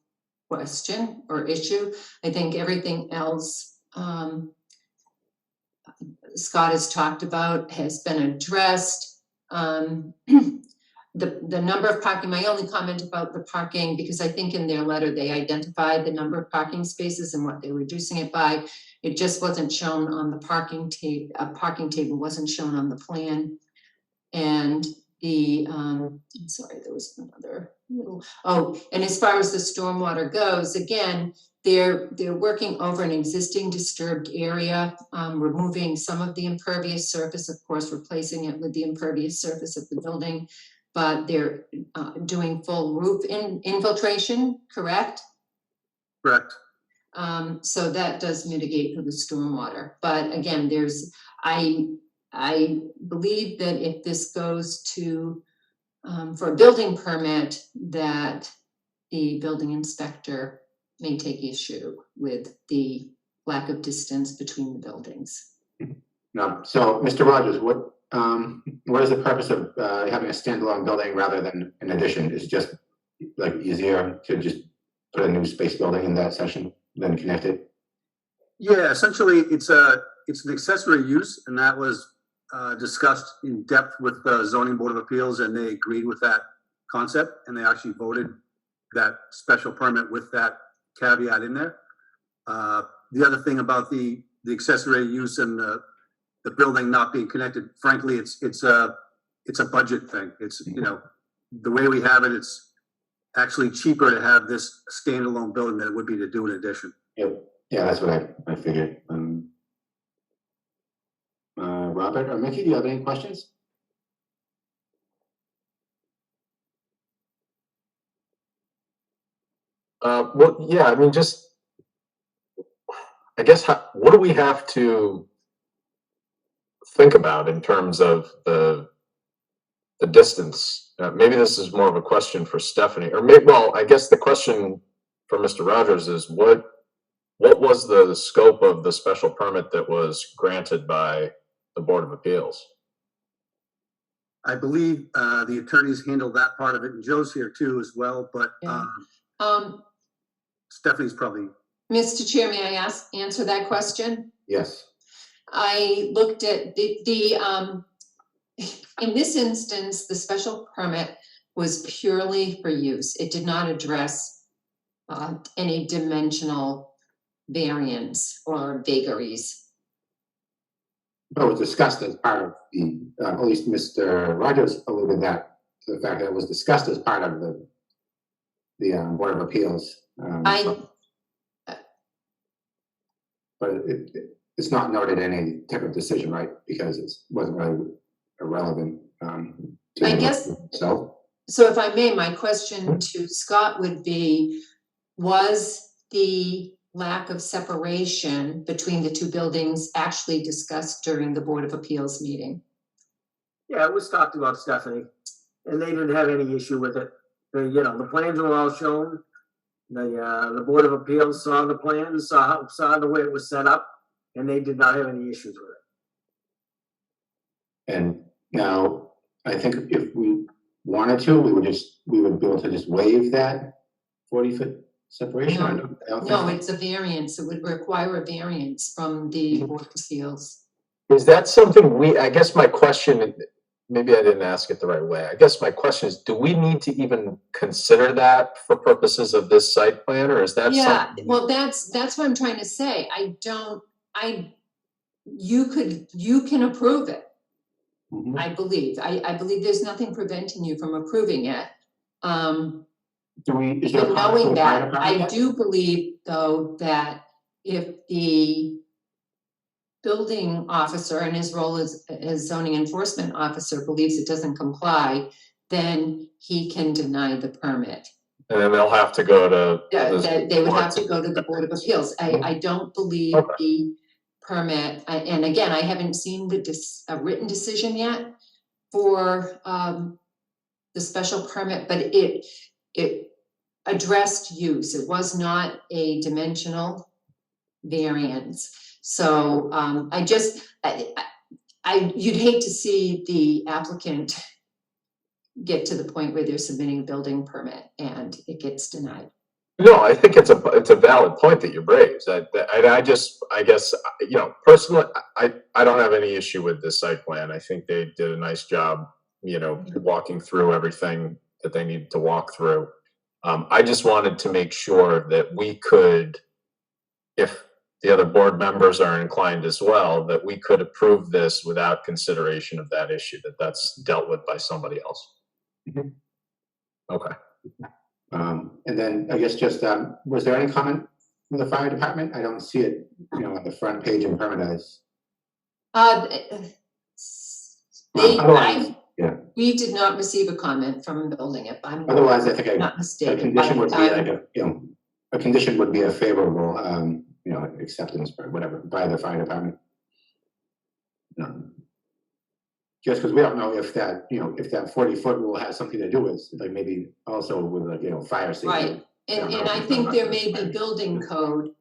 B: question or issue. I think everything else Scott has talked about has been addressed. The number of parking, my only comment about the parking, because I think in their letter, they identified the number of parking spaces and what they're reducing it by. It just wasn't shown on the parking table wasn't shown on the plan. And the, I'm sorry, there was another little, and as far as the stormwater goes, again, they're working over an existing disturbed area, removing some of the impervious surface, of course, replacing it with the impervious surface of the building. But they're doing full roof infiltration, correct?
G: Correct.
B: So that does mitigate for the stormwater. But again, I believe that if this goes to, for a building permit, that the building inspector may take issue with the lack of distance between the buildings.
A: no. So, Mr. Rogers, what is the purpose of having a standalone building rather than an addition? Is it just like easier to just put a new space building in that section than connect it?
G: Yeah, essentially, it's an accessory use, and that was discussed in depth with the Zoning Board of Appeals, and they agreed with that concept, and they actually voted that special permit with that caveat in there. The other thing about the accessory use and the building not being connected, frankly, it's a budget thing. It's, you know, the way we have it, it's actually cheaper to have this standalone building than it would be to do an addition.
A: Yep. Yeah, that's what I figured. Robert or Mickey, do you have any questions?
C: Well, yeah, I mean, just, I guess, what do we have to think about in terms of the distance? Maybe this is more of a question for Stephanie, or maybe, well, I guess the question for Mr. Rogers is what was the scope of the special permit that was granted by the Board of Appeals?
G: I believe the attorneys handled that part of it, and Joe's here too as well, but
B: Yeah.
G: Stephanie's probably.
B: Mr. Chair, may I answer that question?
A: Yes.
B: I looked at in this instance, the special permit was purely for use. It did not address any dimensional variance or vagaries.
A: But it was discussed as part of the, at least Mr. Rogers alluded that to the fact that it was discussed as part of the Board of Appeals. But it's not noted in any type of decision, right? Because it wasn't really irrelevant. To
B: I guess.
A: So
B: So if I may, my question to Scott would be, was the lack of separation between the two buildings actually discussed during the Board of Appeals meeting?
H: Yeah, it was talked about, Stephanie, and they didn't have any issue with it. The plans were all shown. The Board of Appeals saw the plans, saw the way it was set up, and they did not have any issues with it.
A: and now I think if we wanted to, we would be able to just waive that 40-foot separation.
B: No.
A: I don't
B: No,
A: think-
B: it's a variance. It would require a variance from the Board of Appeals.
C: Is that something I guess my question, maybe I didn't ask it the right way. I guess my question is, do we need to even consider that for purposes of this site plan, or is that
B: Yeah,
C: something?
B: well, that's what I'm trying to say. You can approve it.
A: Mhm.
B: I believe. I believe there's nothing preventing you from approving it.
A: Is there a
B: But
A: comment from
B: knowing
A: the fire
B: that,
A: department
B: I
A: yet?
B: do believe, though, that if the building officer in his role as zoning enforcement officer believes it doesn't comply, then he can deny the permit.
C: And then they'll have to go to.
B: Yeah,
C: the
B: that they would
C: board
B: have to go to the Board of Appeals. I don't believe
C: Okay.
B: the permit, and again, I haven't seen a written decision yet for the special permit, but it addressed use. It was not a dimensional variance. So you'd hate to see the applicant get to the point where they're submitting a building permit and it gets denied.
C: No, I think it's a valid point that you raised. I guess, you know, personally, I don't have any issue with this site plan. I think they did a nice job, you know, walking through everything that they needed to walk through. I just wanted to make sure that we could, if the other board members are inclined as well, that we could approve this without consideration of that issue, that's dealt with by somebody else.
A: Mhm.
C: Okay.
A: And then I guess just, was there any comment from the fire department? I don't see it, you know, on the front page in Permitize.
B: They,
A: Yeah.
B: we did not receive a comment from building it. I'm
A: Otherwise, I think
B: not
A: a
B: mistaken.
A: condition would be
B: But,
A: like a condition would be a favorable, you know, acceptance or whatever by the fire department. Just because we don't know if that, you know, if that 40-foot rule has something to do with, like maybe also with like, you know, fire safety.
B: Right, and I think there may be building code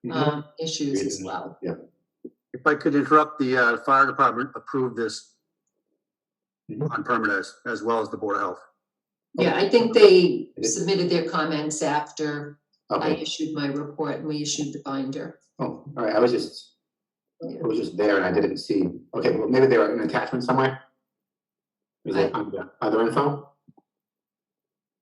A: Mhm.
B: issues as well.
A: Yeah.
G: If I could interrupt, the fire department approved this on permit as well as the Board of Health.
B: Yeah, I think they submitted their comments after I
A: Okay.
B: issued my report and we issued the binder.
A: Oh, all right. I was just there and I didn't see. Okay, well, maybe they were an attachment somewhere. Is it under other info?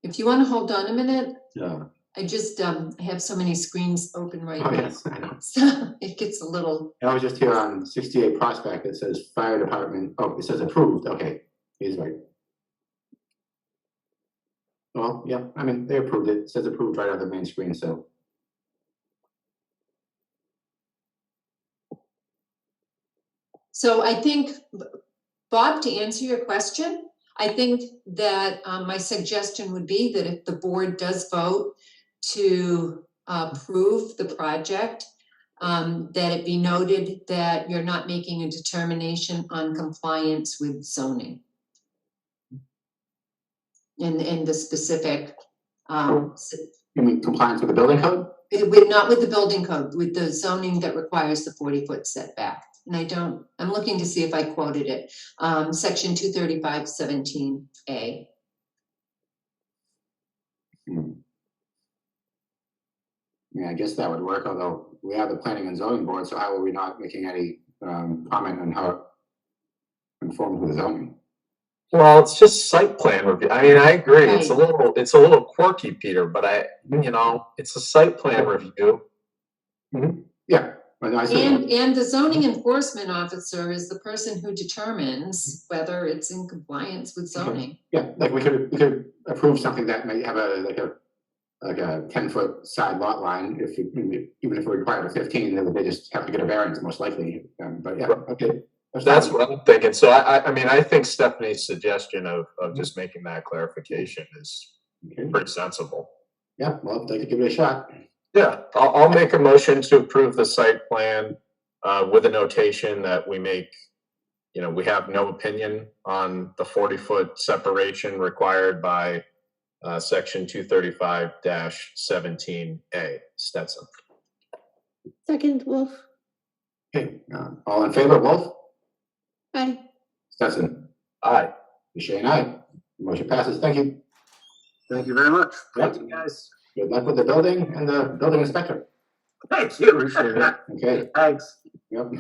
B: If you want to hold on a minute,
A: Yeah.
B: I just I have so many screens open right
A: Oh,
B: now.
A: yes, I know.
B: So it gets a little,
A: I was just here on 68 Prospect. It says fire department. Oh, it says approved. Okay, he's right. Well, yeah, I mean, they approved it. It says approved right on the main screen, so.
B: so I think, Bob, to answer your question, I think that my suggestion would be that if the board does vote to approve the project, that it be noted that you're not making a determination on compliance with zoning. In the specific,
A: You mean compliance with the building code?
B: not with the building code, with the zoning that requires the 40-foot setback. And I'm looking to see if I quoted it, section 235-17A.
A: Yeah, I guess that would work, although we have the planning and zoning board, so how are we not making any comment on how it conforms with zoning?
C: Well, it's just site plan review. I mean, I agree. It's a little quirky, Peter, but you know, it's a site plan review.
A: Yeah. But I see.
B: And the zoning enforcement officer is the person who determines whether it's in compliance with zoning.
A: Yeah, like we could approve something that may have a 10-foot side lot line. Even if we require a 15, then they just have to get a variance most likely. But yeah, okay.
C: That's what I'm thinking. So I mean, I think Stephanie's suggestion of just making that clarification is pretty sensible.
A: Yeah, well, I'd like to give it a shot.
C: Yeah, I'll make a motion to approve the site plan with a notation that we make, you know, we have no opinion on the 40-foot separation required by section 235-17A, Stetson.
E: Second, Wolf.
A: Okay, all in favor, Wolf?
E: Aye.
A: Stetson?
C: Aye.
A: Shane, aye. Motion passes. Thank you.
G: Thank you very much.
A: Yep.
H: Thank you, guys.
A: Good luck with the building and the building inspector.
H: Thank you.
G: Appreciate it.
A: Okay,
H: Thanks.
A: yep.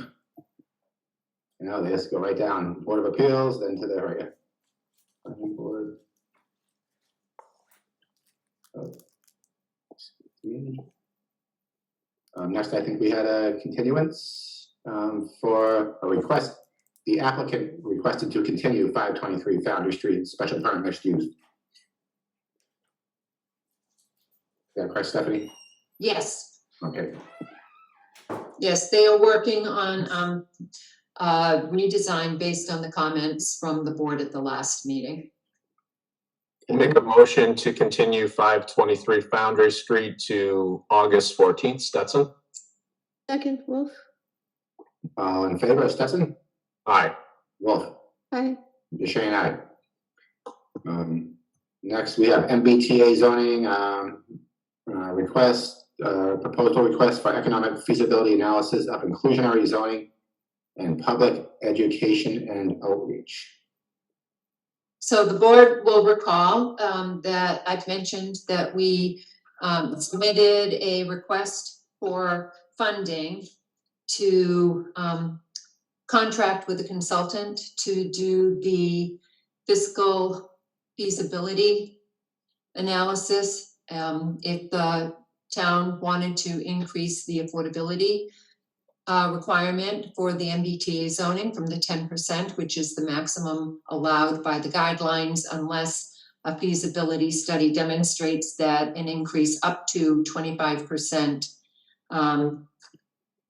A: Now they just go right down, Board of Appeals, then to the, right, yeah. Planning Board. Next, I think we had a continuance for a request the applicant requested to continue 523 Foundry Street special permit mixed use. Is that correct, Stephanie?
B: Yes,
A: Okay.
B: yes, they are working on redesign based on the comments from the board at the last meeting.
C: Make a motion to continue 523 Foundry Street to August 14th. Stetson?
E: Second, Wolf.
A: All in favor, Stetson?
C: Aye.
A: Wolf?
E: Aye.
A: DeShane, aye. Next, we have MBTA zoning proposal request for economic feasibility analysis of inclusionary zoning and public education and outreach.
B: So the board will recall that I've mentioned that we submitted a request for funding to contract with a consultant to do the fiscal feasibility analysis. If the town wanted to increase the affordability requirement for the MBTA zoning from the 10%, which is the maximum allowed by the guidelines, unless a feasibility study demonstrates that an increase up to 25%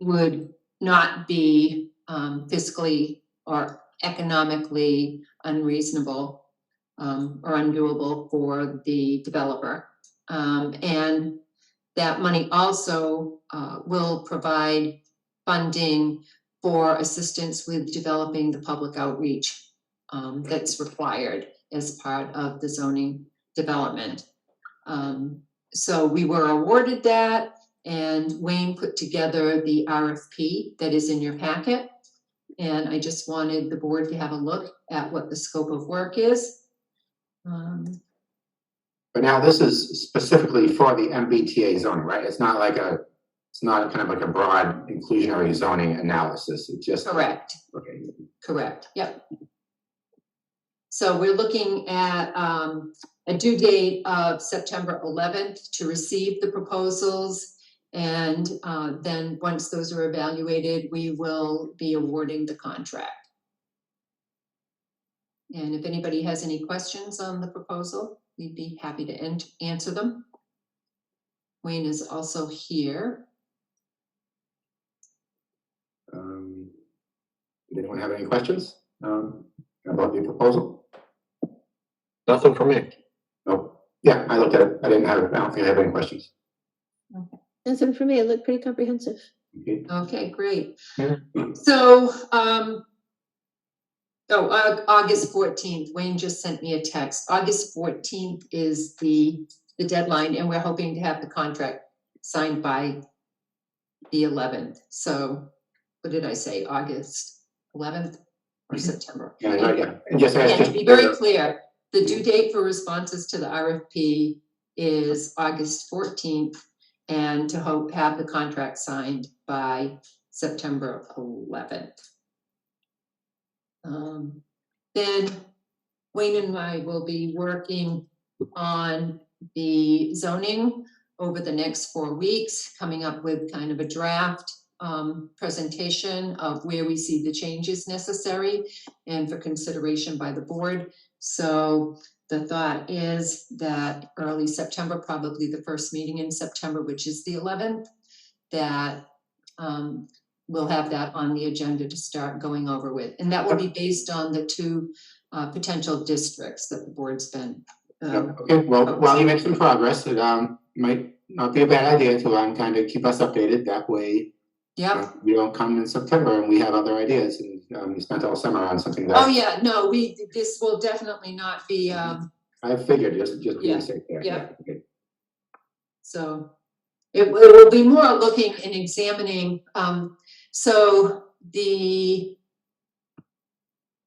B: would not be fiscally or economically unreasonable or undoable for the developer. And that money also will provide funding for assistance with developing the public outreach that's required as part of the zoning development. So we were awarded that, and Wayne put together the RFP that is in your packet. And I just wanted the board to have a look at what the scope of work is.
A: But now this is specifically for the MBTA zoning, right? It's not like it's not kind of like a broad inclusionary zoning analysis. It's just.
B: Correct.
A: Okay.
B: Correct, yep. So we're looking at a due date of September 11th to receive the proposals. And then once those are evaluated, we will be awarding the contract. And if anybody has any questions on the proposal, we'd be happy to answer them. Wayne is also here.
A: Did anyone have any questions about the proposal?
C: Nothing for me.
A: No. Yeah, I looked at it. I don't think I have any questions.
E: Nothing for me. It looked pretty comprehensive.
A: Okay.
B: Okay, great.
C: Yeah.
B: So, August 14th, Wayne just sent me a text. August 14th is the deadline, and we're hoping to have the contract signed by the 11th. So, what did I say, August 11th or September?
A: Yeah. And just
B: And to be very clear, the due date for responses to the RFP is August 14th, and to have the contract signed by September 11th. Then Wayne and I will be working on the zoning over the next 4 weeks, coming up with kind of a draft presentation of where we see the changes necessary and for consideration by the board. So the thought is that early September, probably the first meeting in September, which is the 11th, that we'll have that on the agenda to start going over with. And that will be based on the two potential districts that the board's been.
A: Okay, well, while you make some progress, it might not be a bad idea to kind of keep us updated. That way, we don't come in September and we have other ideas, and we spent all summer on something that.
B: Oh yeah, no, this will definitely not be.
A: I figured just be
B: Yeah,
A: safe there.
B: yeah.
A: Okay.
B: So it will be more looking and examining. So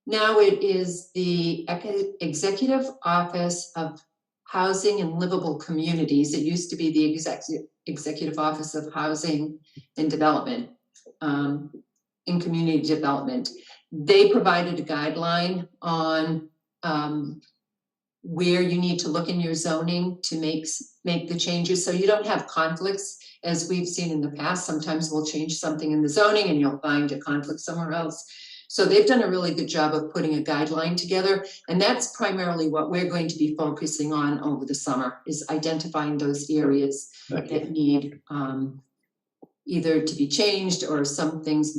B: now it is the Executive Office of Housing and Livable Communities. It used to be the Executive Office of Housing and Development, in Community Development. They provided a guideline on where you need to look in your zoning to make the changes, so you don't have conflicts. As we've seen in the past, sometimes we'll change something in the zoning and you'll find a conflict somewhere else. So they've done a really good job of putting a guideline together. And that's primarily what we're going to be focusing on over the summer, is identifying those areas that need either to be changed, or some things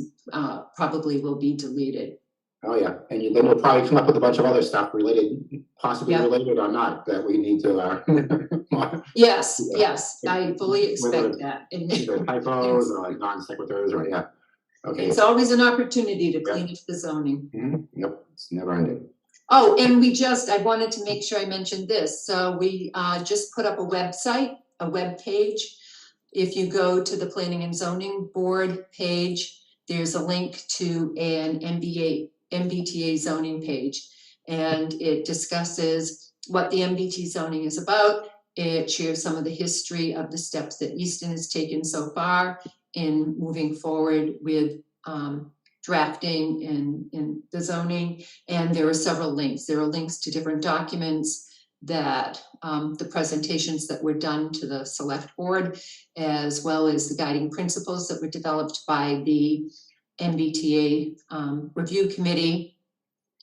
B: probably will be deleted.
A: Oh, yeah, and then we'll probably come up with a bunch of other stuff related, possibly
B: Yeah.
A: related or not, that we need to,
B: Yes,
A: Yeah.
B: yes, I fully expect
A: Whether-
B: that. And
A: either typos or like non sequiturs or, yeah. Okay.
B: it's always an opportunity to clean up the zoning.
A: Yep, it's never ending.
B: Oh, and I wanted to make sure I mentioned this. So we just put up a website, a web page. If you go to the Planning and Zoning Board page, there's a link to an MBTA zoning page. And it discusses what the MBT zoning is about. It shares some of the history of the steps that Easton has taken so far in moving forward with drafting in the zoning. And there are several links. There are links to different documents that the presentations that were done to the select board, as well as the guiding principles that were developed by the MBTA review committee.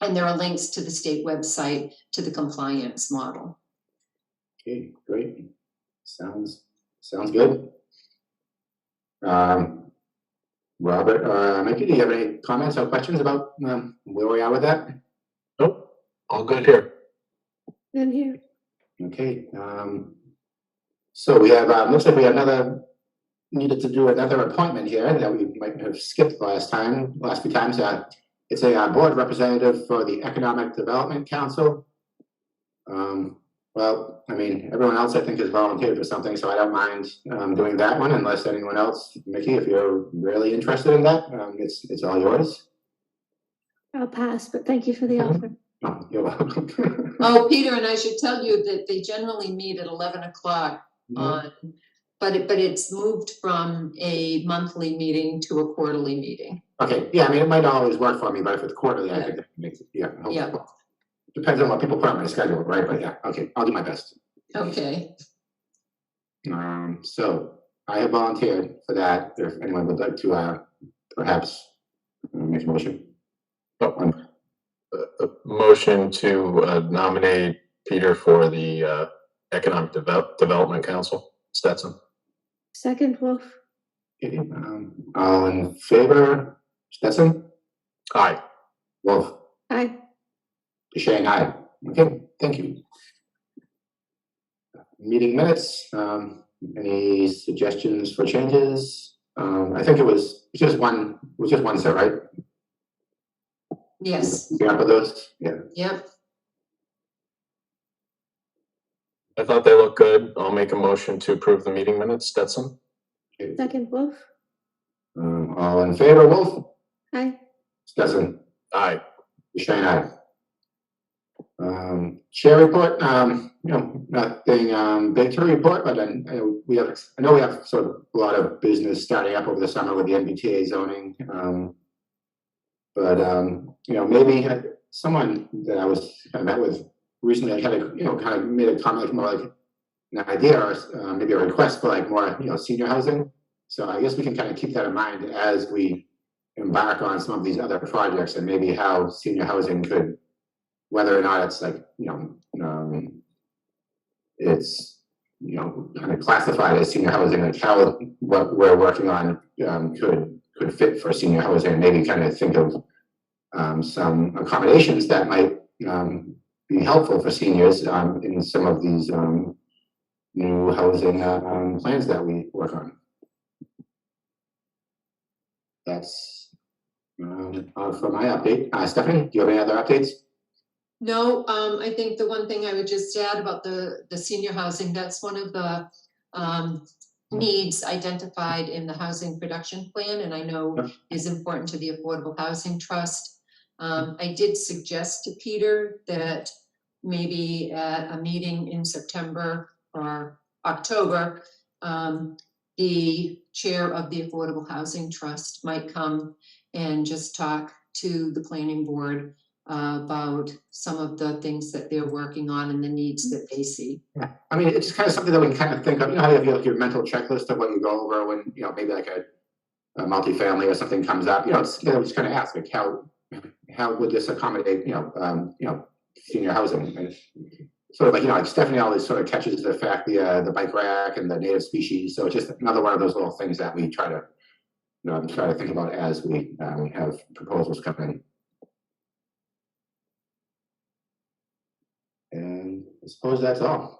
B: And there are links to the state website to the compliance model.
A: Okay, great. Sounds good. Robert, Mickey, do you have any comments or questions about where we are with that?
C: Nope, all good here.
E: And here,
A: Okay, so we have, looks like we have needed to do another appointment here that we might have skipped last few times. It's a board representative for the Economic Development Council. Well, I mean, everyone else I think has volunteered for something, so I don't mind doing that one unless anyone else, Mickey, if you're really interested in that, it's all yours.
E: I'll pass, but thank you for the offer.
A: Oh, you're welcome.
B: Oh, Peter, and I should tell you that they generally meet at 11 o'clock on, but it's moved from a monthly meeting to a quarterly meeting.
A: Okay, yeah, I mean, it might not always work for me, but if it's quarterly, I think that makes it, yeah.
B: Yeah.
A: Depends on what people put on my schedule, right? But yeah, okay, I'll do my best.
B: Okay,
A: So I have volunteered for that. If anyone would like to, perhaps make a motion.
C: A motion to nominate Peter for the Economic Development Council, Stetson.
E: Second, Wolf.
A: Okay, all in favor? Stetson?
C: Aye.
A: Wolf?
E: Aye.
A: Shane, aye. Okay, thank you. Meeting minutes, any suggestions for changes? I think it was just one set, right?
B: yes,
A: Yeah, for those, yeah.
B: yep.
C: I thought they looked good. I'll make a motion to approve the meeting minutes, Stetson.
E: Second, Wolf.
A: All in favor, Wolf?
E: Aye.
A: Stetson?
C: Aye.
A: Shane, aye. Chair report, nothing big to report, but I know we have sort of a lot of business starting up over the summer with the MBTA zoning. But maybe someone that I met with recently, I kind of made a comment, like more like an idea or maybe a request for like more, senior housing. So I guess we can kind of keep that in mind as we embark on some of these other projects, and maybe how senior housing could, whether or not it's like, it's, kind of classified as senior housing, like how what we're working on could fit for senior housing, and maybe kind of think of some accommodations that might be helpful for seniors in some of these new housing plans that we work on. That's for my update. Stephanie, do you have any other updates?
B: No, I think the one thing I would just add about the senior housing, that's one of the needs identified in the housing production plan, and I know is important to the Affordable Housing Trust. I did suggest to Peter that maybe at a meeting in September or October, the chair of the Affordable Housing Trust might come and just talk to the planning board about some of the things that they're working on and the needs that they see.
A: Yeah, I mean, it's just kind of something that we can kind of think of. How you have like your mental checklist of what you go over when maybe like a multifamily or something comes up. Just kind of ask like how how would this accommodate, senior housing? And sort of like, like Stephanie always sort of catches the fact, the bike rack and the native species. So it's just another one of those little things that we try to, try to think about as we have proposals come in. And I suppose that's all.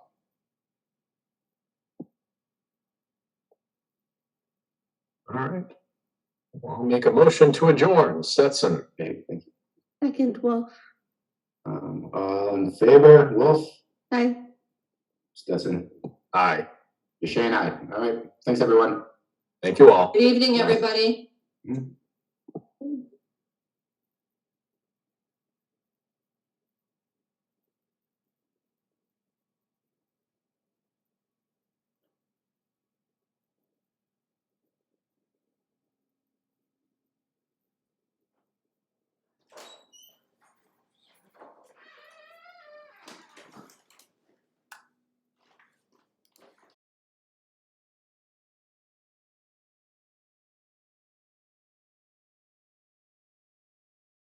C: All right. Well, I'll make a motion to adjourn. Stetson.
A: Okay, thank you.
E: Second, Wolf.
A: All in favor, Wolf,
E: Aye.
A: Stetson,
C: Aye.
A: Shane, aye. All right, thanks, everyone.
C: Thank you all.
B: Good evening, everybody.
A: Mhm.